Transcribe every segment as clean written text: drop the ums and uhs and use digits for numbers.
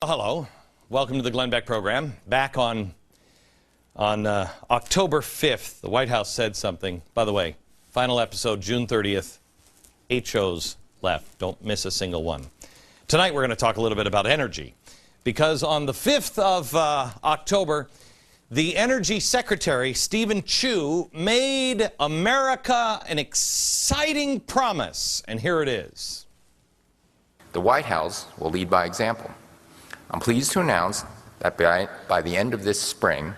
Hello, welcome to the Glenn Beck program. Back on October 5th, the White House said something. By the way, final episode, June 30th, 8 shows left. Don't miss a single one. Tonight we're going to talk a little bit about energy, because on the 5th of October, the Energy Secretary, Stephen Chu, made America an exciting promise, and here it is. The White House will lead by example. I'm pleased to announce that by the end of this spring,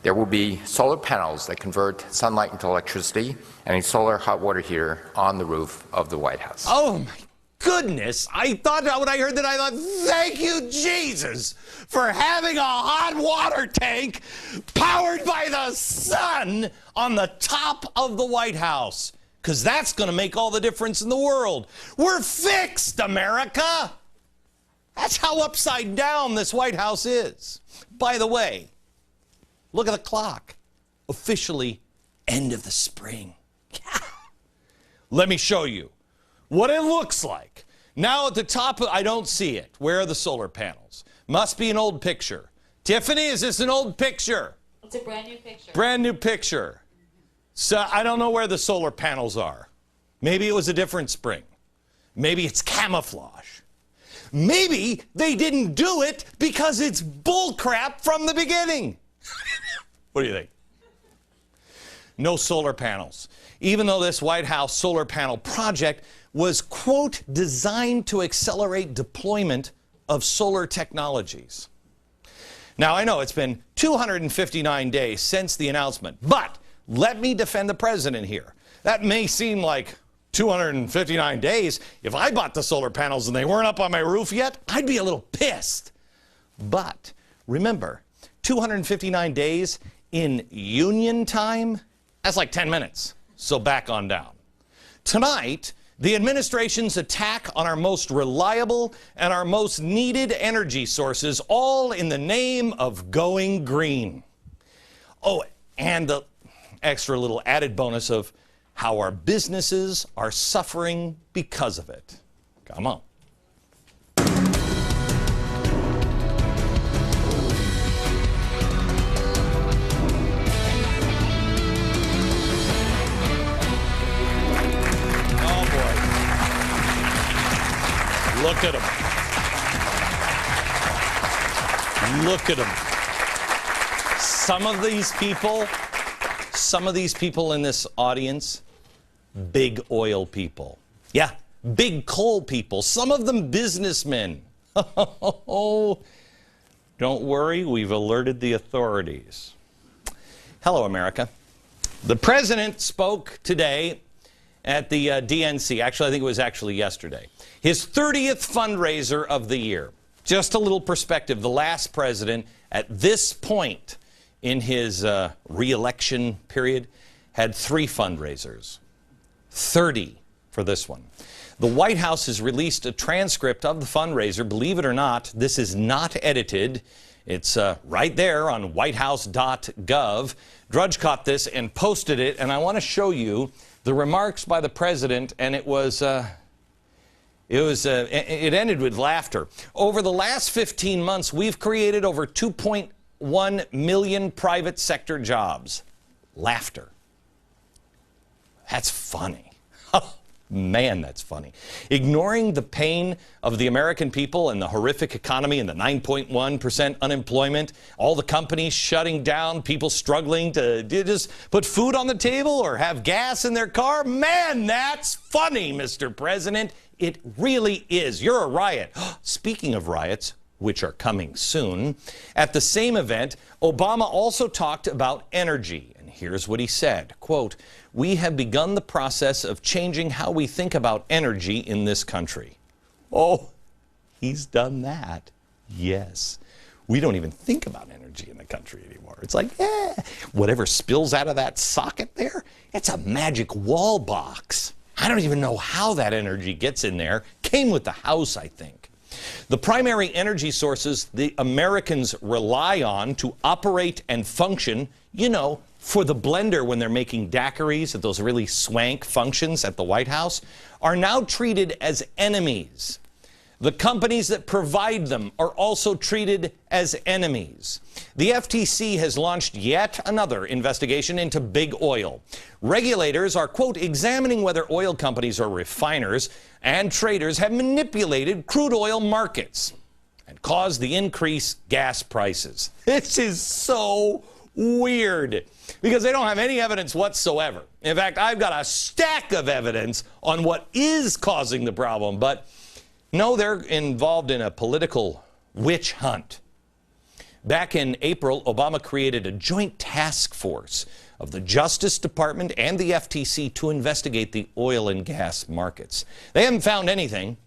there will be solar panels that convert sunlight into electricity and a solar hot water heater on the roof of the White House. Oh my goodness! I thought when I heard that, I thought, thank you, Jesus, for having a hot water tank powered by the sun on the top of the White House, because that's going to make all the difference in the world. We're fixed, America! That's how upside down this White House is. By the way, look at the clock. Officially, end of the spring. Let me show you what it looks like. Now at the top, I don't see it. Where are the solar panels? Must be an old picture. Tiffany, is this an old picture? It's a brand new picture. Brand new picture. So I don't know where the solar panels are. Maybe it was a different spring. Maybe it's camouflage. Maybe they didn't do it because it's bullcrap from the beginning. What do you think? No solar panels. Even though this White House solar panel project was, quote, designed to accelerate deployment of solar technologies. Now, I know it's been 259 days since the announcement, but let me defend the president here. That may seem like 259 days. If I bought the solar panels and they weren't up on my roof yet, I'd be a little pissed. But remember, 259 days in union time, that's like 10 minutes. So back on down. Tonight, the administration's attack on our most reliable and our most needed energy sources, all in the name of going green. Oh, and the extra little added bonus of how our businesses are suffering because of it. Come on. Oh boy. Look at them. Look at them. Some of these people in this audience, big oil people. Yeah, big coal people. Some of them businessmen. Oh, don't worry, we've alerted the authorities. Hello, America. The president spoke today at the DNC. Actually, I think it was actually yesterday. His 30th fundraiser of the year. Just a little perspective. The last president at this point in his re-election period had 3 fundraisers. 30 for this one. The White House has released a transcript of the fundraiser. Believe it or not, this is not edited. It's right there on whitehouse.gov. Drudge caught this and posted it, and I want to show you the remarks by the president, and it ended with laughter. Over the last 15 months, we've created over 2.1 million private sector jobs. Laughter. That's funny. Oh, man, that's funny. Ignoring the pain of the American people and the horrific economy and the 9.1% unemployment, all the companies shutting down, people struggling to just put food on the table or have gas in their car. Man, that's funny, Mr. President. It really is. You're a riot. Speaking of riots, which are coming soon, at the same event, Obama also talked about energy. And here's what he said, quote, "We have begun the process of changing how we think about energy in this country." Oh, he's done that. Yes. We don't even think about energy in the country anymore. It's like, whatever spills out of that socket there, it's a magic wall box. I don't even know how that energy gets in there. Came with the house, I think. The primary energy sources the Americans rely on to operate and function, you know, for the blender when they're making daiquiris at those really swank functions at the White House, are now treated as enemies. The companies that provide them are also treated as enemies. The FTC has launched yet another investigation into big oil. Regulators are, quote, examining whether oil companies or refiners and traders have manipulated crude oil markets and caused the increased gas prices. This is so weird because they don't have any evidence whatsoever. In fact, I've got a stack of evidence on what is causing the problem, but no, they're involved in a political witch hunt. Back in April, Obama created a joint task force of the Justice Department and the FTC to investigate the oil and gas markets. They haven't found anything,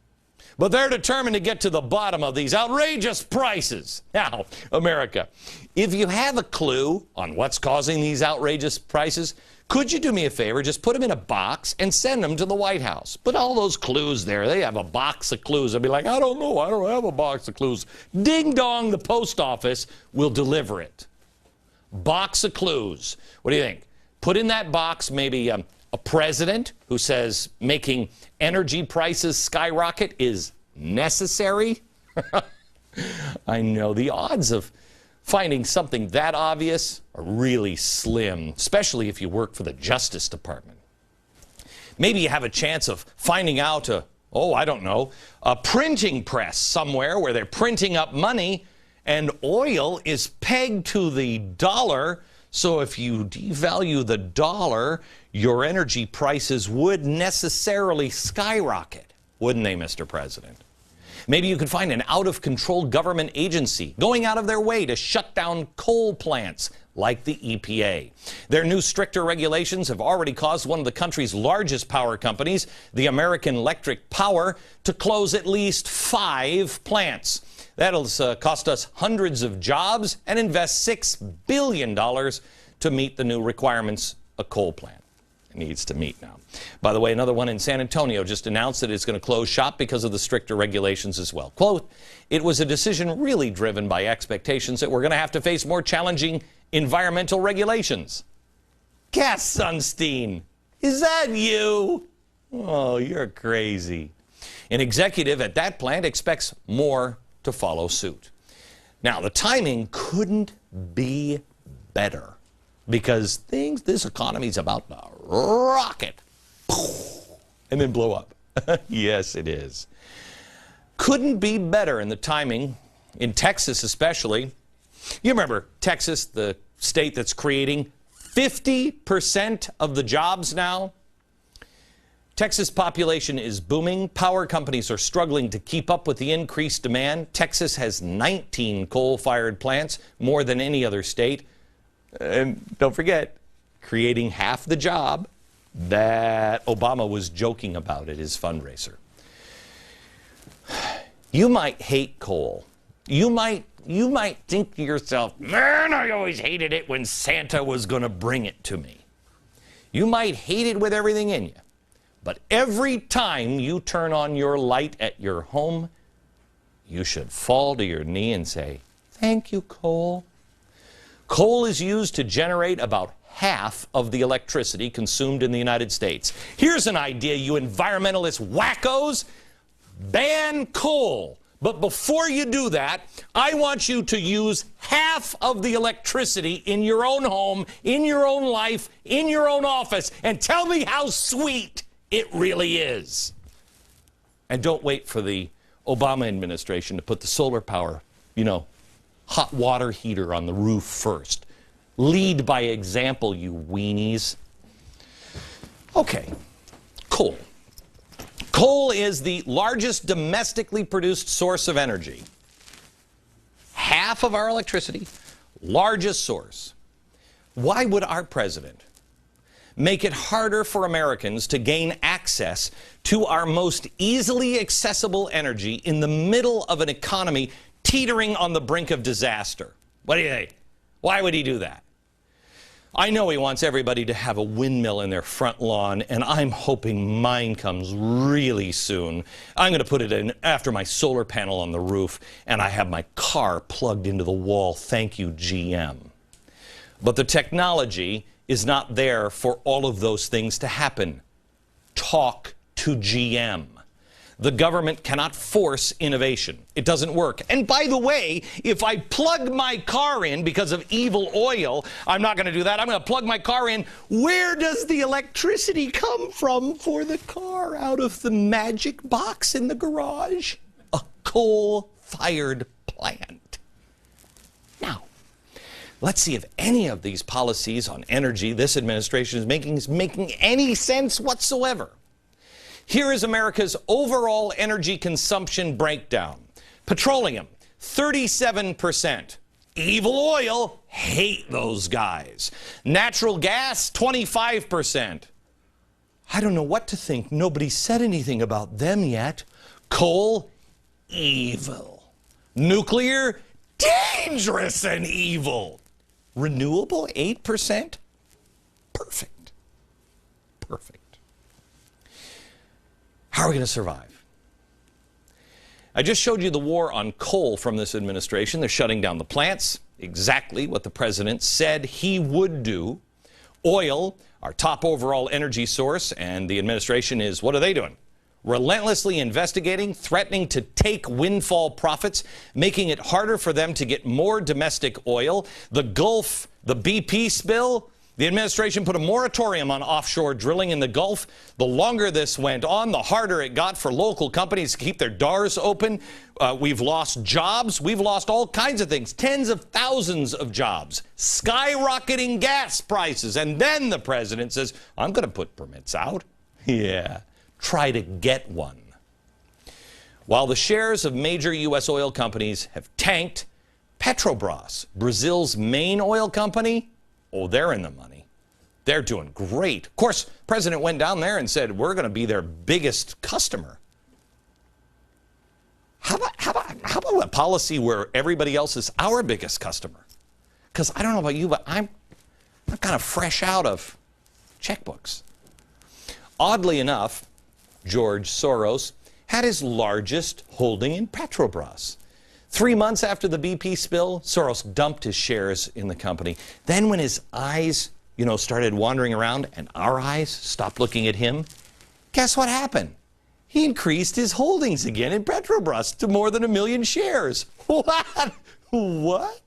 but they're determined to get to the bottom of these outrageous prices. Now, America, if you have a clue on what's causing these outrageous prices, could you do me a favor? Just put them in a box and send them to the White House. Put all those clues there. They have a box of clues. I'll be like, I don't know. I don't have a box of clues. Ding dong, the post office will deliver it. Box of clues. What do you think? Put in that box maybe a president who says making energy prices skyrocket is necessary. I know the odds of finding something that obvious are really slim, especially if you work for the Justice Department. Maybe you have a chance of finding out I don't know, a printing press somewhere where they're printing up money and oil is pegged to the dollar. So if you devalue the dollar, your energy prices would necessarily skyrocket, wouldn't they, Mr. President? Maybe you could find an out-of-control government agency going out of their way to shut down coal plants like the EPA. Their new stricter regulations have already caused one of the country's largest power companies, the American Electric Power, to close at least 5 plants. That'll cost us hundreds of jobs and invest $6 billion to meet the new requirements a coal plant needs to meet now. By the way, another one in San Antonio just announced that it's going to close shop because of the stricter regulations as well. Quote, it was a decision really driven by expectations that we're going to have to face more challenging environmental regulations. Cass Sunstein, is that you? Oh, you're crazy. An executive at that plant expects more to follow suit. Now, the timing couldn't be better because this economy is about to rocket and then blow up. Yes, it is. Couldn't be better in the timing, in Texas especially. You remember Texas, the state that's creating 50% of the jobs now? Texas population is booming. Power companies are struggling to keep up with the increased demand. Texas has 19 coal-fired plants, more than any other state. And don't forget, creating half the job that Obama was joking about at his fundraiser. You might hate coal. You might think to yourself, man, I always hated it when Santa was going to bring it to me. You might hate it with everything in you. But every time you turn on your light at your home, you should fall to your knee and say, thank you, coal. Coal is used to generate about half of the electricity consumed in the United States. Here's an idea, you environmentalist wackos. Ban coal. But before you do that, I want you to use half of the electricity in your own home, in your own life, in your own office, and tell me how sweet it really is. And don't wait for the Obama administration to put the solar power, hot water heater on the roof first. Lead by example, you weenies. Okay, coal. Coal is the largest domestically produced source of energy. Half of our electricity, largest source. Why would our president make it harder for Americans to gain access to our most easily accessible energy in the middle of an economy teetering on the brink of disaster? What do you think? Why would he do that? I know he wants everybody to have a windmill in their front lawn, and I'm hoping mine comes really soon. I'm going to put it in after my solar panel on the roof, and I have my car plugged into the wall. Thank you, GM. But the technology is not there for all of those things to happen. Talk to GM. The government cannot force innovation. It doesn't work. And by the way, if I plug my car in because of evil oil, I'm not going to do that. I'm going to plug my car in. Where does the electricity come from for the car? Out of the magic box in the garage? A coal-fired plant. Now, let's see if any of these policies on energy this administration is making any sense whatsoever. Here is America's overall energy consumption breakdown. Petroleum, 37%. Evil oil, hate those guys. Natural gas, 25%. I don't know what to think. Nobody said anything about them yet. Coal, evil. Nuclear, dangerous and evil. Renewable, 8%. Perfect. Perfect. How are we going to survive? I just showed you the war on coal from this administration. They're shutting down the plants, exactly what the president said he would do. Oil, our top overall energy source, and the administration is, what are they doing? Relentlessly investigating, threatening to take windfall profits, making it harder for them to get more domestic oil. The Gulf, the BP spill, the administration put a moratorium on offshore drilling in the Gulf. The longer this went on, the harder it got for local companies to keep their doors open. We've lost jobs. We've lost all kinds of things, tens of thousands of jobs, skyrocketing gas prices. And then the president says, I'm going to put permits out. Yeah, try to get one. While the shares of major U.S. oil companies have tanked, Petrobras, Brazil's main oil company, oh, they're in the money. They're doing great. Of course, the president went down there and said, we're going to be their biggest customer. How about a policy where everybody else is our biggest customer? Because I don't know about you, but I'm kind of fresh out of checkbooks. Oddly enough, George Soros had his largest holding in Petrobras. 3 months after the BP spill, Soros dumped his shares in the company. Then when his eyes, started wandering around and our eyes stopped looking at him, guess what happened? He increased his holdings again in Petrobras to more than 1 million shares. What? What?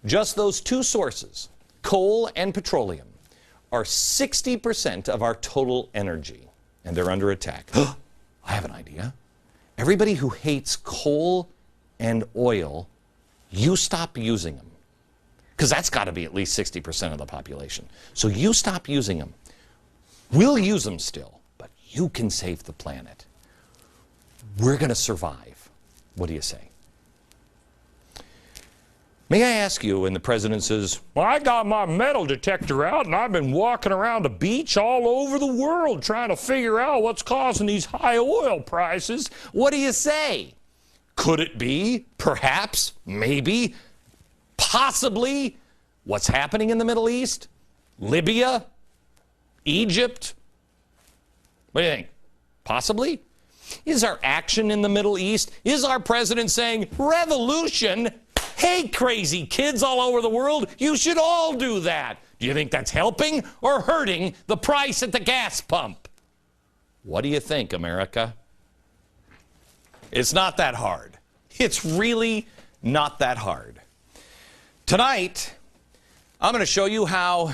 Just those two sources, coal and petroleum, are 60% of our total energy, and they're under attack. I have an idea. Everybody who hates coal and oil, you stop using them. Because that's got to be at least 60% of the population. So you stop using them. We'll use them still, but you can save the planet. We're going to survive. What do you say? May I ask you, when the president says, well, I got my metal detector out and I've been walking around the beach all over the world trying to figure out what's causing these high oil prices, what do you say? Could it be, perhaps, maybe, possibly, what's happening in the Middle East? Libya? Egypt? What do you think? Possibly? Is our action in the Middle East, is our president saying, revolution? Hey, crazy kids all over the world, you should all do that. Do you think that's helping or hurting the price at the gas pump? What do you think, America? It's not that hard. It's really not that hard. Tonight, I'm going to show you how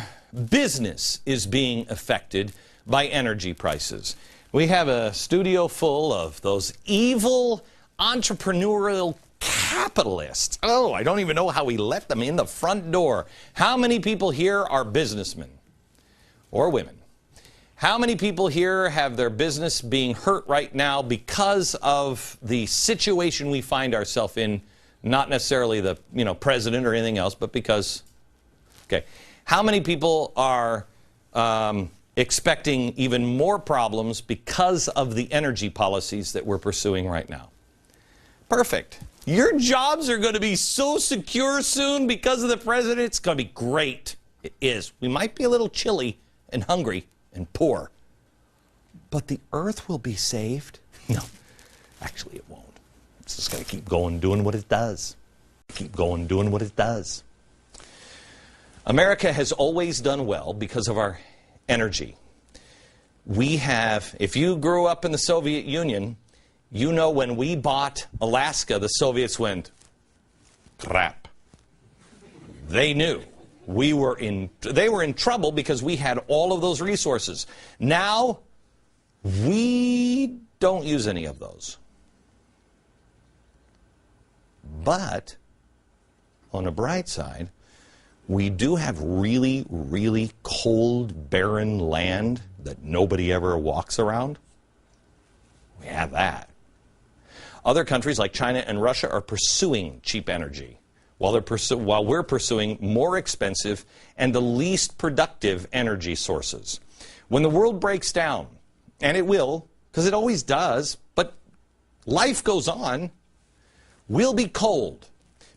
business is being affected by energy prices. We have a studio full of those evil entrepreneurial capitalists. Oh, I don't even know how we let them in the front door. How many people here are businessmen or women? How many people here have their business being hurt right now because of the situation we find ourselves in? Not necessarily the president or anything else, but because, okay. How many people are expecting even more problems because of the energy policies that we're pursuing right now? Perfect. Your jobs are going to be so secure soon because of the president. It's going to be great. It is. We might be a little chilly and hungry and poor, but the earth will be saved. No, actually it won't. It's just going to keep going doing what it does. Keep going doing what it does. America has always done well because of our energy. We have, if you grew up in the Soviet Union, you know when we bought Alaska, the Soviets went, crap. They knew. They were in trouble because we had all of those resources. Now, we don't use any of those. But, on the bright side, we do have really, really cold, barren land that nobody ever walks around. We have that. Other countries like China and Russia are pursuing cheap energy, while we're pursuing more expensive and the least productive energy sources. When the world breaks down, and it will, because it always does, but life goes on, we'll be cold,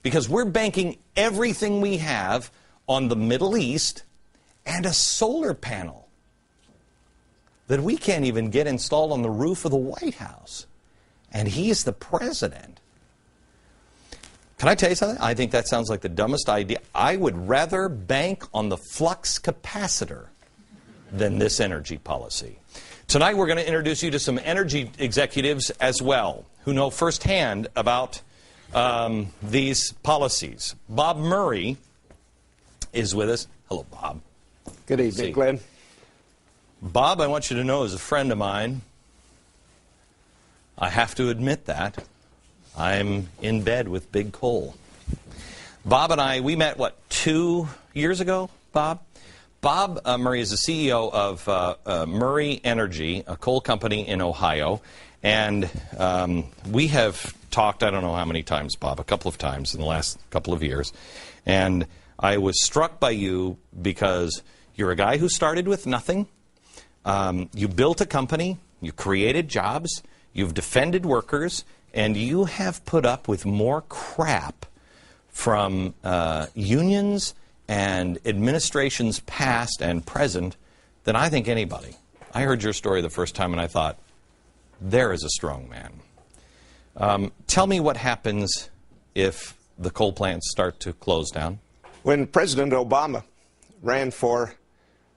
because we're banking everything we have on the Middle East and a solar panel that we can't even get installed on the roof of the White House. And he's the president. Can I tell you something? I think that sounds like the dumbest idea. I would rather bank on the flux capacitor than this energy policy. Tonight we're going to introduce you to some energy executives as well, who know firsthand about these policies. Bob Murray is with us. Hello, Bob. Good evening, Glenn. Bob, I want you to know, is a friend of mine. I have to admit that. I'm in bed with Big Coal. Bob and I, we met, 2 years ago, Bob? Bob Murray is the CEO of Murray Energy, a coal company in Ohio. And we have talked, I don't know how many times, Bob, a couple of times in the last couple of years. And I was struck by you because you're a guy who started with nothing. You built a company. You created jobs. You've defended workers. And you have put up with more crap from unions and administrations past and present than I think anybody. I heard your story the first time and I thought, there is a strong man. Tell me what happens if the coal plants start to close down. When President Obama ran for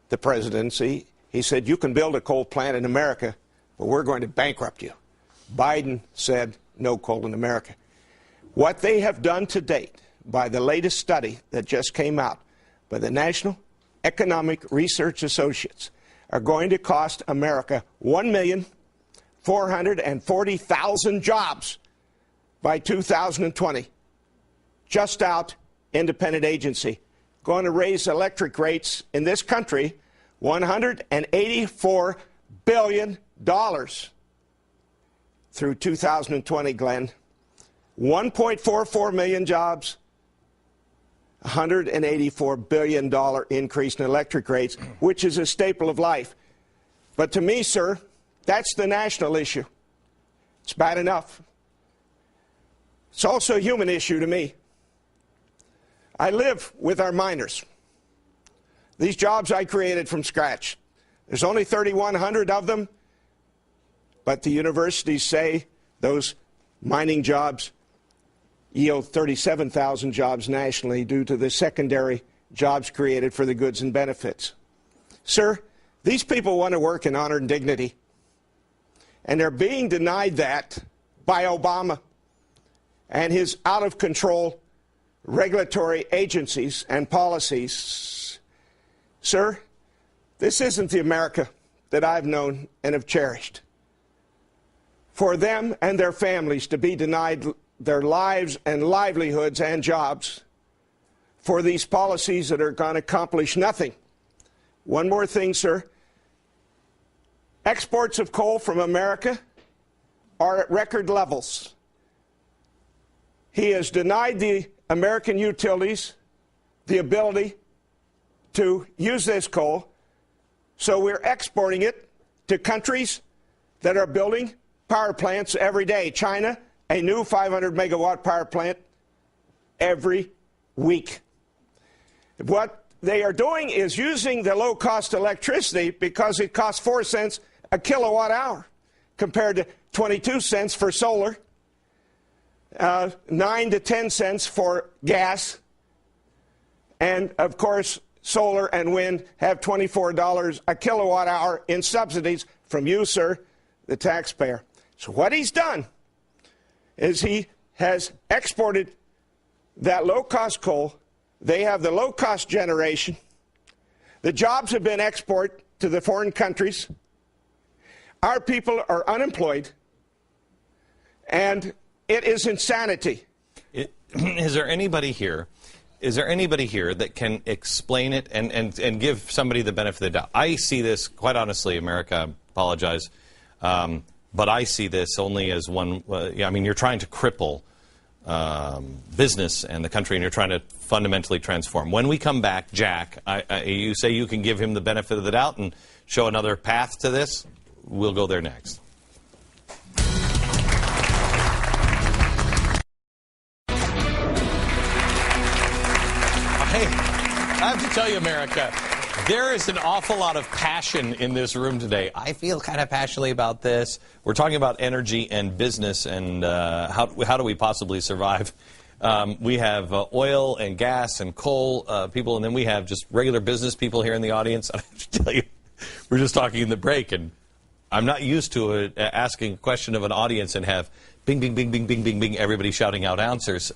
the presidency, he said, you can build a coal plant in America, but we're going to bankrupt you. Biden said, no coal in America. What they have done to date, by the latest study that just came out by the National Economic Research Associates, are going to cost America 1,440,000 jobs by 2020. Just out, independent agency. Going to raise electric rates in this country $184 billion through 2020, Glenn. 1.44 million jobs, $184 billion increase in electric rates, which is a staple of life. But to me, sir, that's the national issue. It's bad enough. It's also a human issue to me. I live with our miners. These jobs I created from scratch. There's only 3,100 of them, but the universities say those mining jobs yield 37,000 jobs nationally due to the secondary jobs created for the goods and benefits. Sir, these people want to work in honor and dignity, and they're being denied that by Obama and his out-of-control regulatory agencies and policies. Sir, this isn't the America that I've known and have cherished. For them and their families to be denied their lives and livelihoods and jobs for these policies that are going to accomplish nothing. One more thing, sir. Exports of coal from America are at record levels. He has denied the American utilities the ability to use this coal, so we're exporting it to countries that are building power plants every day. China, a new 500-megawatt power plant every week. What they are doing is using the low-cost electricity because it costs 4 cents a kilowatt hour compared to 22 cents for solar, 9 to 10 cents for gas, and, of course, solar and wind have $24 a kilowatt hour in subsidies from you, sir, the taxpayer. So what he's done is he has exported that low-cost coal. They have the low-cost generation. The jobs have been exported to the foreign countries. Our people are unemployed, and it is insanity. Is there anybody here that can explain it and give somebody the benefit of the doubt? I see this, quite honestly, America, apologize, but I see this only as one, I mean, you're trying to cripple business and the country, and you're trying to fundamentally transform. When we come back, Jack, you say you can give him the benefit of the doubt and show another path to this? We'll go there next. I have to tell you, America, there is an awful lot of passion in this room today. I feel kind of passionately about this. We're talking about energy and business and how do we possibly survive. We have oil and gas and coal people, and then we have just regular business people here in the audience. I have to tell you, we're just talking in the break, and I'm not used to asking a question of an audience and have bing, bing, bing, bing, bing, bing, bing, everybody shouting out answers.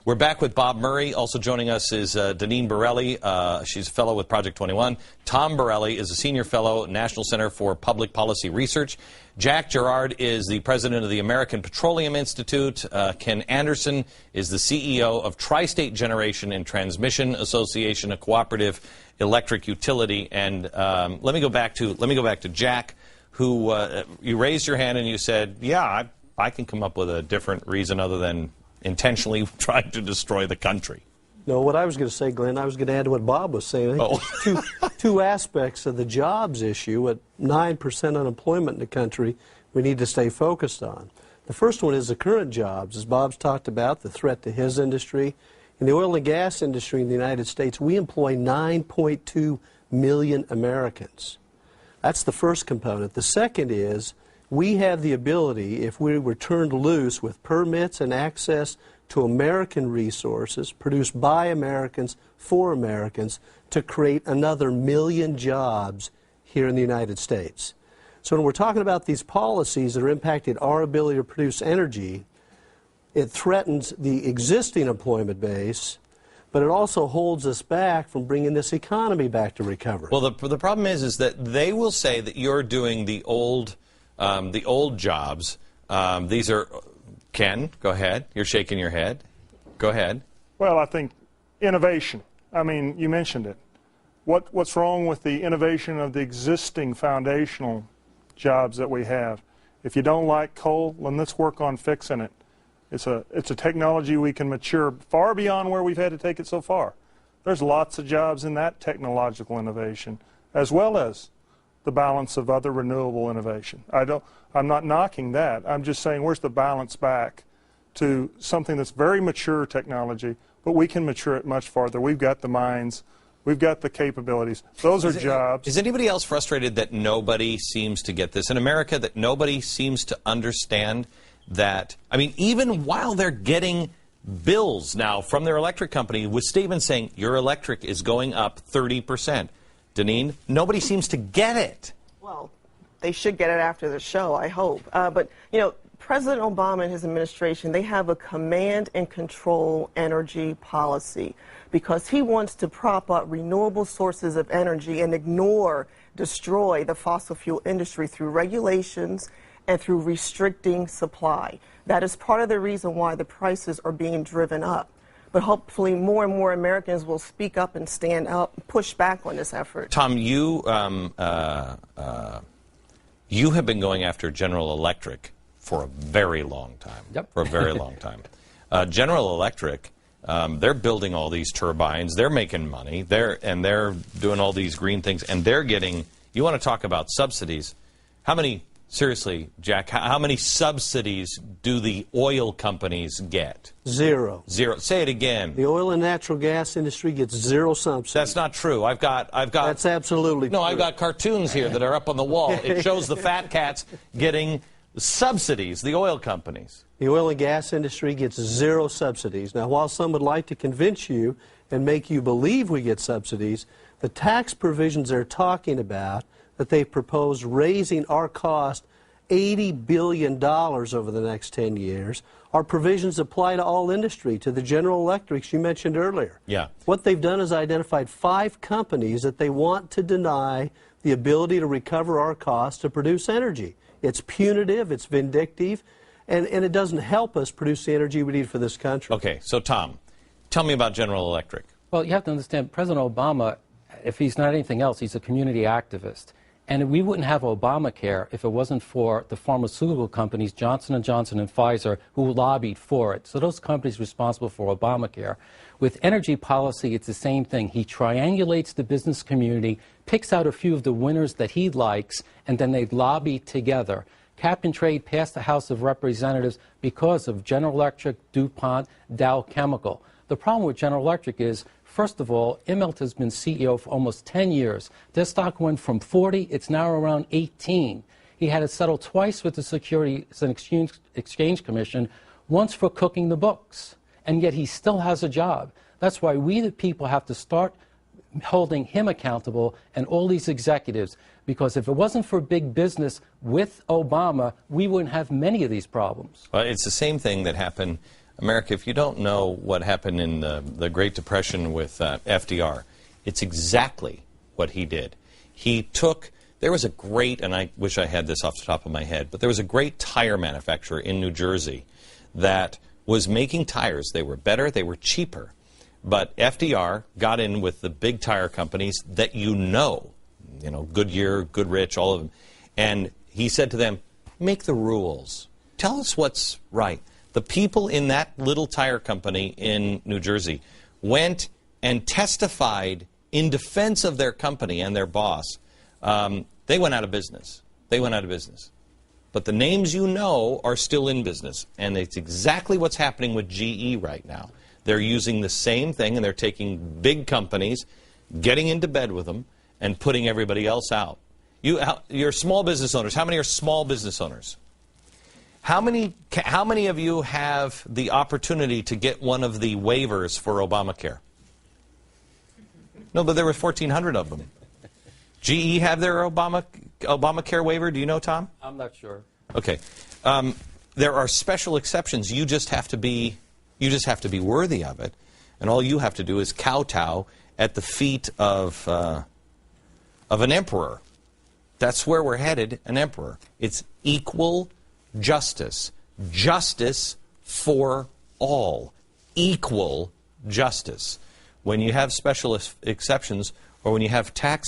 We're back with Bob Murray. Also joining us is Deneen Borelli. She's a fellow with Project 21. Tom Borelli is a senior fellow at National Center for Public Policy Research. Jack Gerard is the president of the American Petroleum Institute. Ken Anderson is the CEO of Tri-State Generation and Transmission Association, a cooperative electric utility. And let me go back to Jack, who you raised your hand and you said, yeah, I can come up with a different reason other than intentionally trying to destroy the country. No, what I was going to say, Glenn, I was going to add to what Bob was saying. I think there's two aspects of the jobs issue at 9% unemployment in the country we need to stay focused on. The first one is the current jobs, as Bob's talked about, the threat to his industry. In the oil and gas industry in the United States, we employ 9.2 million Americans. That's the first component. The second is we have the ability, if we were turned loose with permits and access to American resources produced by Americans for Americans, to create another 1 million jobs here in the United States. So when we're talking about these policies that are impacting our ability to produce energy, it threatens the existing employment base, but it also holds us back from bringing this economy back to recovery. Well, the problem is that they will say that you're doing the old jobs. These are, Ken, go ahead. You're shaking your head. Go ahead. Well, I think innovation. I mean, you mentioned it. What's wrong with the innovation of the existing foundational jobs that we have? If you don't like coal, then let's work on fixing it. It's a technology we can mature far beyond where we've had to take it so far. There's lots of jobs in that technological innovation, as well as the balance of other renewable innovation. I'm not knocking that. I'm just saying, where's the balance back to something that's very mature technology, but we can mature it much farther. We've got the minds. We've got the capabilities. Those are jobs. Is anybody else frustrated that nobody seems to get this in America, that nobody seems to understand that, I mean, even while they're getting bills now from their electric company with statements saying your electric is going up 30%. Deneen, nobody seems to get it. Well, they should get it after the show, I hope. But, you know, President Obama and his administration, they have a command and control energy policy because he wants to prop up renewable sources of energy and destroy the fossil fuel industry through regulations and through restricting supply. That is part of the reason why the prices are being driven up. But hopefully more and more Americans will speak up and stand up, push back on this effort. Tom, you have been going after General Electric for a very long time. Yep. For a very long time. General Electric, they're building all these turbines. They're making money. They're doing all these green things. And they're getting, you want to talk about subsidies. How many, seriously, Jack, how many subsidies do the oil companies get? Zero. Zero. Say it again. The oil and natural gas industry gets zero subsidies. That's not true. I've got. That's absolutely no, true. I've got cartoons here that are up on the wall. It shows the fat cats getting Subsidies, the oil companies. The oil and gas industry gets 0 subsidies. Now, while some would like to convince you and make you believe we get subsidies, the tax provisions they're talking about, that they propose raising our cost $80 billion over the next 10 years, are provisions that apply to all industry, to the General Electrics you mentioned earlier. Yeah. What they've done is identified 5 companies that they want to deny the ability to recover our costs to produce energy. It's punitive, it's vindictive, and it doesn't help us produce the energy we need for this country. Okay, so Tom, tell me about General Electric. Well, you have to understand, President Obama, if he's not anything else, he's a community activist. And we wouldn't have Obamacare if it wasn't for the pharmaceutical companies, Johnson & Johnson and Pfizer, who lobbied for it. So those companies responsible for Obamacare. With energy policy, it's the same thing. He triangulates the business community, picks out a few of the winners that he likes, and then they lobby together. Cap and trade passed the House of Representatives because of General Electric, DuPont, Dow Chemical. The problem with General Electric is, first of all, Immelt has been CEO for almost 10 years. Their stock went from 40, it's now around 18. He had to settle twice with the Securities and Exchange Commission, once for cooking the books, and yet he still has a job. That's why we, the people, have to start holding him accountable and all these executives, because if it wasn't for big business with Obama, we wouldn't have many of these problems. Well, it's the same thing that happened, America, if you don't know what happened in the Great Depression with FDR, it's exactly what he did. He took, there was a great, and I wish I had this off the top of my head, but there was a great tire manufacturer in New Jersey that was making tires. They were better, they were cheaper. But FDR got in with the big tire companies that you know, Goodyear, Goodrich, all of them. And he said to them, make the rules. Tell us what's right. The people in that little tire company in New Jersey went and testified in defense of their company and their boss. They went out of business. They went out of business. But the names you know are still in business. And it's exactly what's happening with GE right now. They're using the same thing, and they're taking big companies, getting into bed with them, and putting everybody else out. You're small business owners. How many are small business owners? How many of you have the opportunity to get one of the waivers for Obamacare? No, but there were 1,400 of them. GE have their Obamacare waiver? Do you know, Tom? I'm not sure. Okay. There are special exceptions. You just have to be worthy of it, and all you have to do is kowtow at the feet of an emperor. That's where we're headed, an emperor. It's equal justice. Justice for all. Equal justice. When you have special exceptions, or when you have tax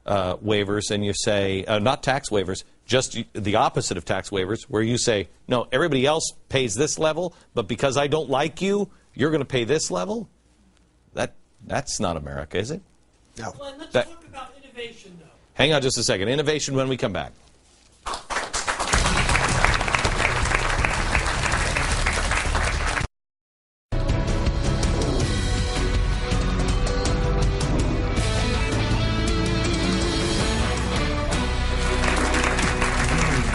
waivers and you say, not tax waivers, just the opposite of tax waivers, where you say, no, everybody else pays this level, but because I don't like you, you're going to pay this level? That's not America, is it? No. Well, let's talk about innovation, though. Hang on just a second. Innovation when we come back.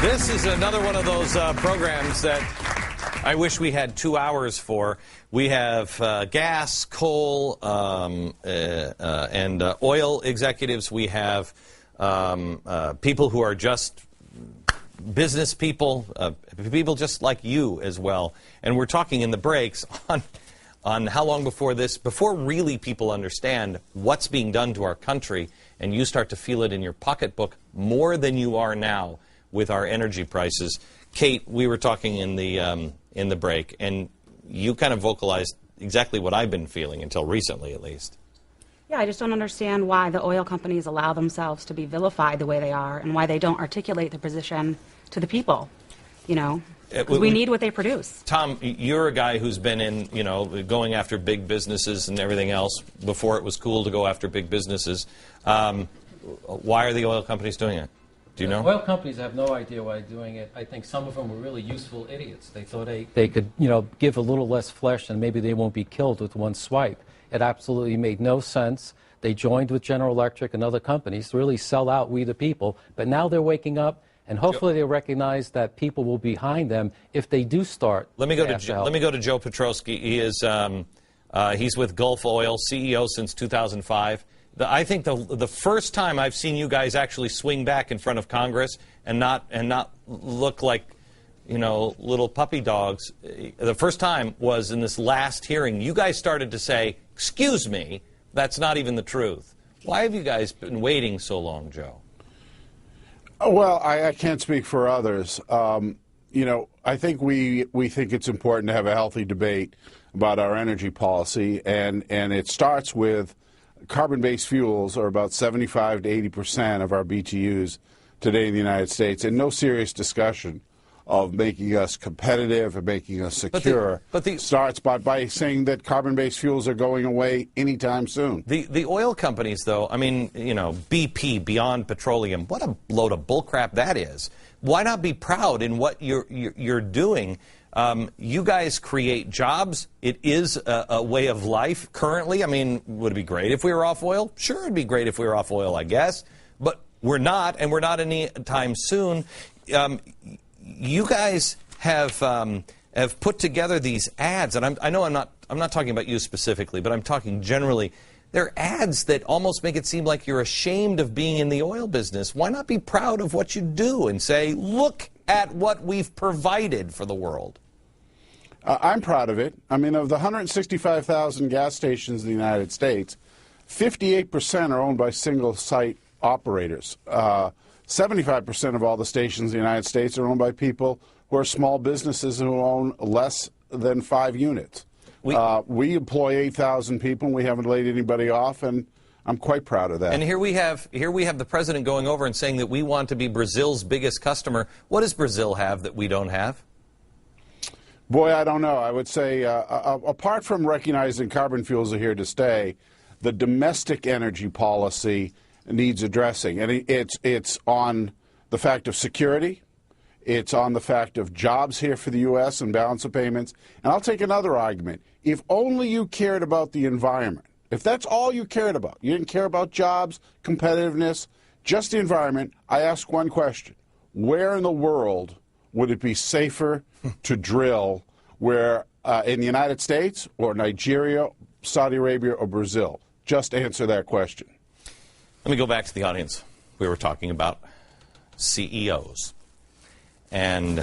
This is another one of those programs that I wish we had 2 hours for. We have gas, coal, and oil executives. We have people who are just business people, people just like you as well. And we're talking in the breaks on how long before really people understand what's being done to our country, and you start to feel it in your pocketbook more than you are now with our energy prices. Kate, we were talking in the break, and you kind of vocalized exactly what I've been feeling until recently, at least. Yeah, I just don't understand why the oil companies allow themselves to be vilified the way they are, and why they don't articulate the position to the people. We need what they produce. Tom, you're a guy who's been in, going after big businesses and everything else before it was cool to go after big businesses. Why are the oil companies doing it? Do you know? Oil companies have no idea why they're doing it. I think some of them were really useful idiots. They thought they could, give a little less flesh and maybe they won't be killed with one swipe. It absolutely made no sense. They joined with General Electric and other companies to really sell out we the people. But now they're waking up And hopefully they'll recognize that people will be behind them if they do start. Let me go to Joe Petrosky. He is he's with Gulf Oil, CEO since 2005. I think the first time I've seen you guys actually swing back in front of Congress and not look like, you know, little puppy dogs. The first time was in this last hearing. You guys started to say, "Excuse me, that's not even the truth." Why have you guys been waiting so long, Joe? Well, I can't speak for others. You know, I think we think it's important to have a healthy debate about our energy policy, and it starts with carbon-based fuels are about 75 to 80% of our BTUs today in the United States, and no serious discussion of making us competitive and making us secure starts by saying that carbon-based fuels are going away anytime soon. The oil companies, though, I mean, you know, BP, Beyond Petroleum, what a load of bullcrap that is. Why not be proud in what you're doing? You guys create jobs. It is a way of life currently. I mean, would it be great if we were off oil? Sure, it'd be great if we were off oil, I guess. But we're not, and we're not anytime soon. You guys have put together these ads, and I know I'm not talking about you specifically, but I'm talking generally. They're ads that almost make it seem like you're ashamed of being in the oil business. Why not be proud of what you do and say, look at what we've provided for the world? I'm proud of it. I mean, of the 165,000 gas stations in the United States, 58% are owned by single-site operators. 75% of all the stations in the United States are owned by people who are small businesses who own less than 5 units. We employ 8,000 people, and we haven't laid anybody off, and I'm quite proud of that. And here we have the president going over and saying that we want to be Brazil's biggest customer. What does Brazil have that we don't have? Boy, I don't know. I would say, apart from recognizing carbon fuels are here to stay, the domestic energy policy needs addressing. And it's on the fact of security. It's on the fact of jobs here for the U.S. and balance of payments. And I'll take another argument. If only you cared about the environment, if that's all you cared about, you didn't care about jobs, competitiveness, just the environment, I ask one question. Where in the world would it be safer to drill, where in the United States or Nigeria, Saudi Arabia, or Brazil? Just answer that question. Let me go back to the audience. We were talking about CEOs. And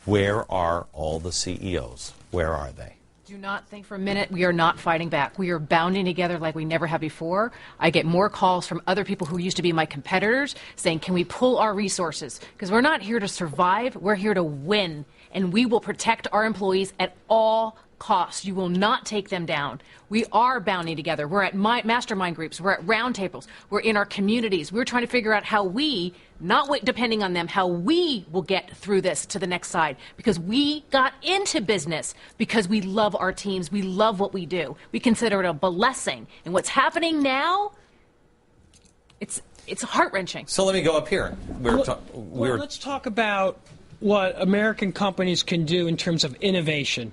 where are all the CEOs? Where are they? Do not think for a minute we are not fighting back. We are bounding together like we never have before. I get more calls from other people who used to be my competitors saying, can we pull our resources? Because we're not here to survive. We're here to win. And we will protect our employees at all costs. You will not take them down. We are bounding together. We're at mastermind groups. We're at roundtables. We're in our communities. We're trying to figure out how we, not depending on them, how we will get through this to the next side. Because we got into business because we love our teams. We love what we do. We consider it a blessing. And what's happening now, it's heart-wrenching. So let me go up here. Let's talk about what American companies can do in terms of innovation.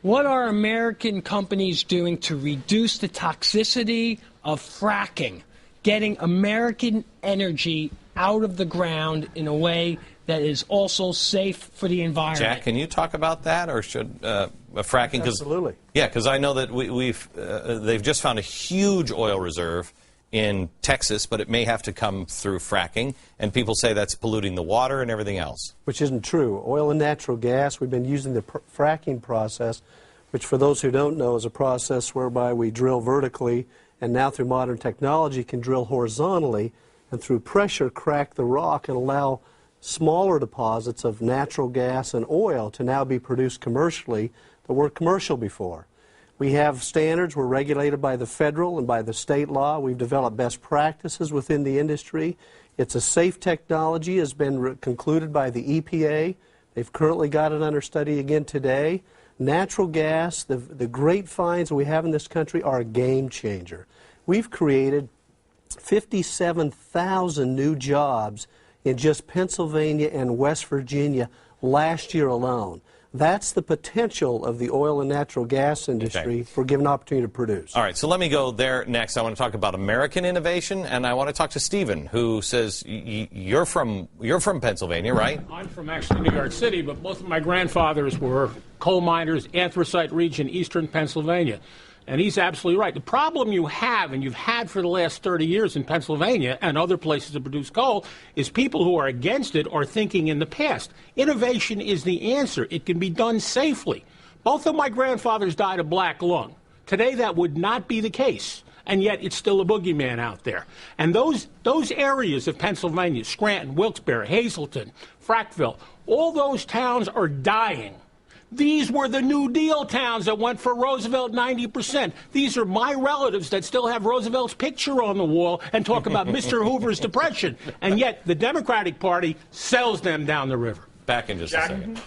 What are American companies doing to reduce the toxicity of fracking, getting American energy out of the ground in a way that is also safe for the environment? Jack, can you talk about that, or should fracking? Absolutely. Yeah, because I know that they've just found a huge oil reserve in Texas, but it may have to come through fracking, and people say that's polluting the water and everything else. Which isn't true. Oil and natural gas, we've been using the fracking process, which for those who don't know is a process whereby we drill vertically and now through modern technology can drill horizontally and through pressure crack the rock and allow smaller deposits of natural gas and oil to now be produced commercially that weren't commercial before. We have standards. We're regulated by the federal and by the state law. We've developed best practices within the industry. It's a safe technology, has been concluded by the EPA. They've currently got it under study again today. Natural gas, the great finds we have in this country are a game changer. We've created 57,000 new jobs in just Pennsylvania and West Virginia last year alone. That's the potential of the oil and natural gas industry for given opportunity to produce. All right, so let me go there next. I want to talk about American innovation, and I want to talk to Stephen, who says you're from Pennsylvania, right? I'm from actually New York City, but both of my grandfathers were coal miners, anthracite region, eastern Pennsylvania. And he's absolutely right. The problem you have, and you've had for the last 30 years in Pennsylvania and other places that produce coal, is people who are against it are thinking in the past. Innovation is the answer. It can be done safely. Both of my grandfathers died of black lung. Today that would not be the case. And yet it's still a boogeyman out there. And those areas of Pennsylvania, Scranton, Wilkes-Barre, Hazleton, Frackville, all those towns are dying. These were the New Deal towns that went for Roosevelt 90%. These are my relatives that still have Roosevelt's picture on the wall and talk about Mr. Hoover's depression. And yet the Democratic Party sells them down the river. Back in just a second.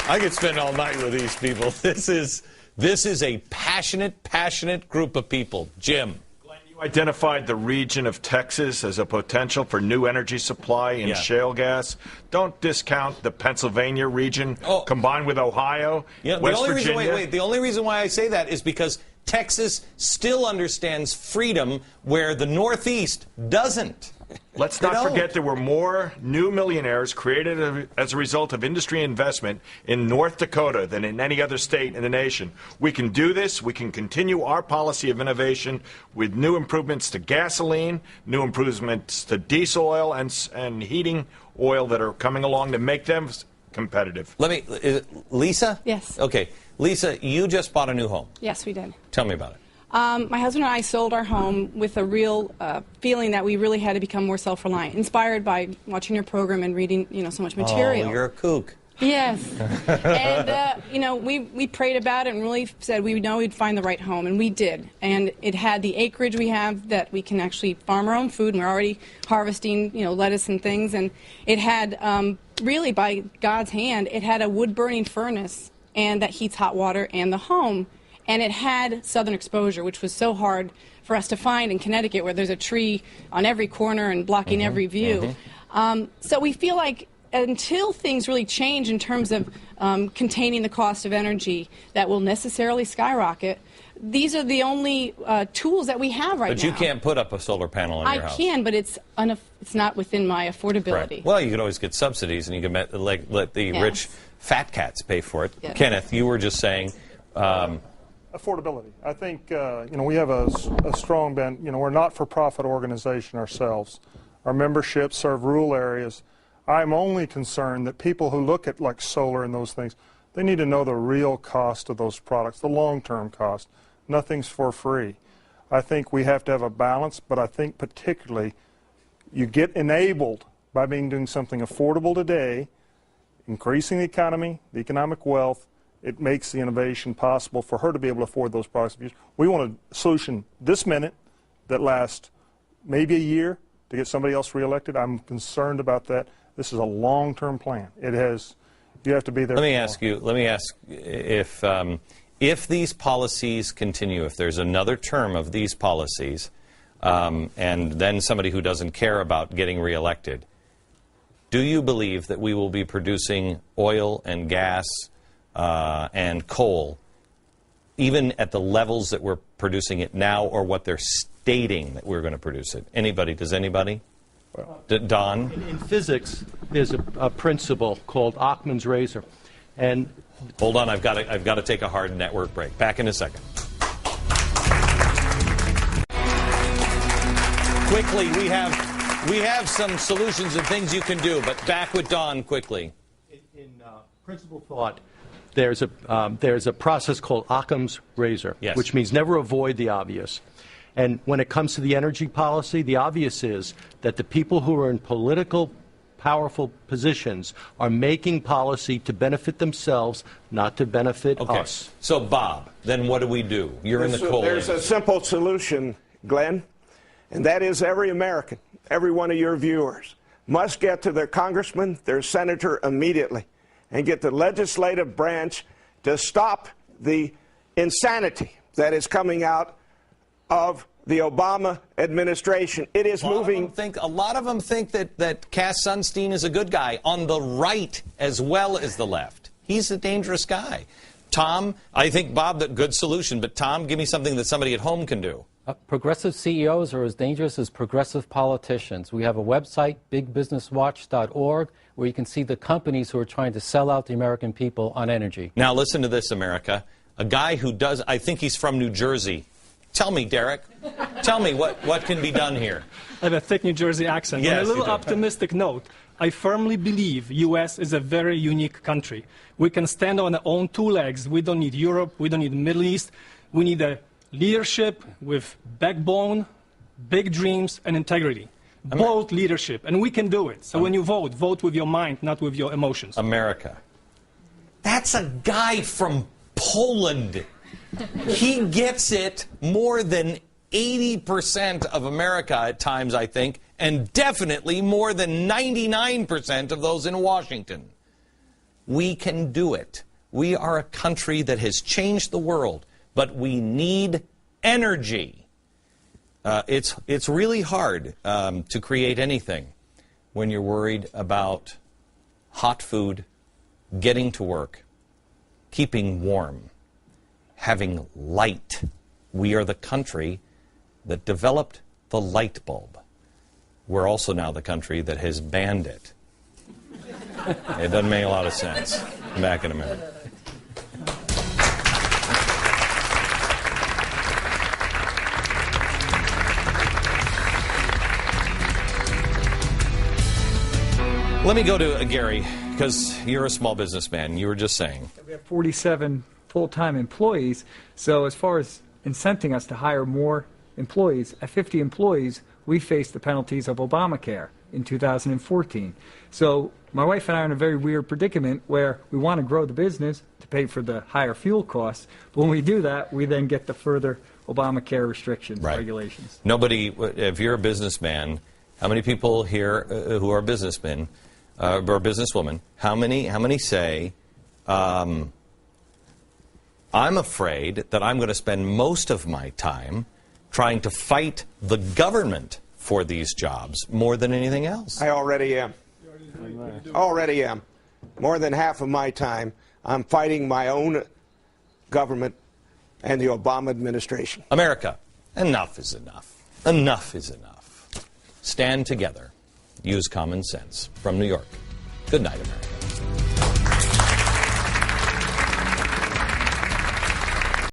I could spend all night with these people. This is a passionate group of people. Jim. Glenn, you identified the region of Texas as a potential for new energy supply in shale gas. Don't discount the Pennsylvania region combined with Ohio, West Virginia. The only reason why I say that is because Texas still understands freedom where the Northeast doesn't. Let's not forget there were more new millionaires created as a result of industry investment in North Dakota than in any other state in the nation. We can do this. We can continue our policy of innovation with new improvements to gasoline, new improvements to diesel oil and heating oil that are coming along to make them competitive. Lisa? Yes. Okay. Lisa, you just bought a new home. Yes, we did. Tell me about it. My husband and I sold our home with a real feeling that we really had to become more self-reliant, inspired by watching your program and reading, so much material. Oh, you're a kook. Yes. And, we prayed about it and really said we know we'd find the right home, and we did. And it had the acreage we have that we can actually farm our own food, and we're already harvesting, lettuce and things. And it had, really by God's hand, it had a wood-burning furnace, and that heats hot water and the home. And it had southern exposure, which was so hard for us to find in Connecticut, where there's a tree on every corner and blocking every view. So we feel like until things really change in terms of containing the cost of energy that will necessarily skyrocket, these are the only tools that we have right now. But you can't put up a solar panel on your house. I can, but it's not within my affordability. Right. Well, you can always get subsidies, and you can let the rich fat cats pay for it. Yes. Kenneth, you were just saying... affordability. I think, we have a strong bent, we're a not-for-profit organization ourselves. Our memberships serve rural areas. I'm only concerned that people who look at like solar and those things, they need to know the real cost of those products, the long-term cost. Nothing's for free. I think we have to have a balance, but I think particularly you get enabled by doing something affordable today, increasing the economy, the economic wealth. It makes the innovation possible for her to be able to afford those products. We want a solution this minute that lasts maybe a year to get somebody else reelected. I'm concerned about that. This is a long-term plan. You have to be there. Let me ask if these policies continue, if there's another term of these policies, and then somebody who doesn't care about getting reelected, do you believe that we will be producing oil and gas and coal, even at the levels that we're producing it now, or what they're stating that we're going to produce it? Anybody? Does anybody? Don? In physics, there's a principle called Occam's razor, and hold on, I've got to take a hard network break. Back in a second. Quickly, we have some solutions and things you can do, but back with Don quickly. In principle thought, there's a process called Occam's razor, which means never avoid the obvious. And when it comes to the energy policy, the obvious is that the people who are in political, powerful positions are making policy to benefit themselves, not to benefit us. So, Bob, then what do we do? You're in the coal. There's a simple solution, Glenn, and that is every American, every one of your viewers, must get to their congressman, their senator immediately and get the legislative branch to stop the insanity that is coming out of the Obama administration. It is moving. A lot of them think that Cass Sunstein is a good guy on the right as well as the left. He's a dangerous guy. Tom, I think, Bob, that good solution. But Tom, give me something that somebody at home can do. Progressive CEOs are as dangerous as progressive politicians. We have a website, bigbusinesswatch.org, where you can see the companies who are trying to sell out the American people on energy. Now listen to this, America. A guy who does, I think he's from New Jersey. Tell me, Derek. Tell me what can be done here. I have a thick New Jersey accent. Yes, on a little optimistic note, I firmly believe U.S. is a very unique country. We can stand on our own two legs. We don't need Europe. We don't need the Middle East. We need a leadership with backbone, big dreams, and integrity. Bold leadership. And we can do it. So when you vote, vote with your mind, not with your emotions. America. That's a guy from Poland. He gets it more than 80% of America at times, I think, and definitely more than 99% of those in Washington. We can do it. We are a country that has changed the world, but we need energy. It's really hard to create anything when you're worried about hot food, getting to work, keeping warm, having light. We are the country that developed the light bulb. We're also now the country that has banned it. It doesn't make a lot of sense. Back in a minute. Let me go to Gary, because you're a small businessman. You were just saying. We have 47 full-time employees, so as far as incenting us to hire more employees, at 50 employees, we face the penalties of Obamacare in 2014. So my wife and I are in a very weird predicament where we want to grow the business to pay for the higher fuel costs, but when we do that, we then get the further Obamacare restrictions, regulations. Nobody, if you're a businessman, how many people here who are businessmen or businesswomen, how many say, I'm afraid that I'm going to spend most of my time trying to fight the government for these jobs more than anything else? I already am. Already am. More than half of my time, I'm fighting my own government and the Obama administration. America, enough is enough. Enough is enough. Stand together. Use common sense. From New York, good night, America.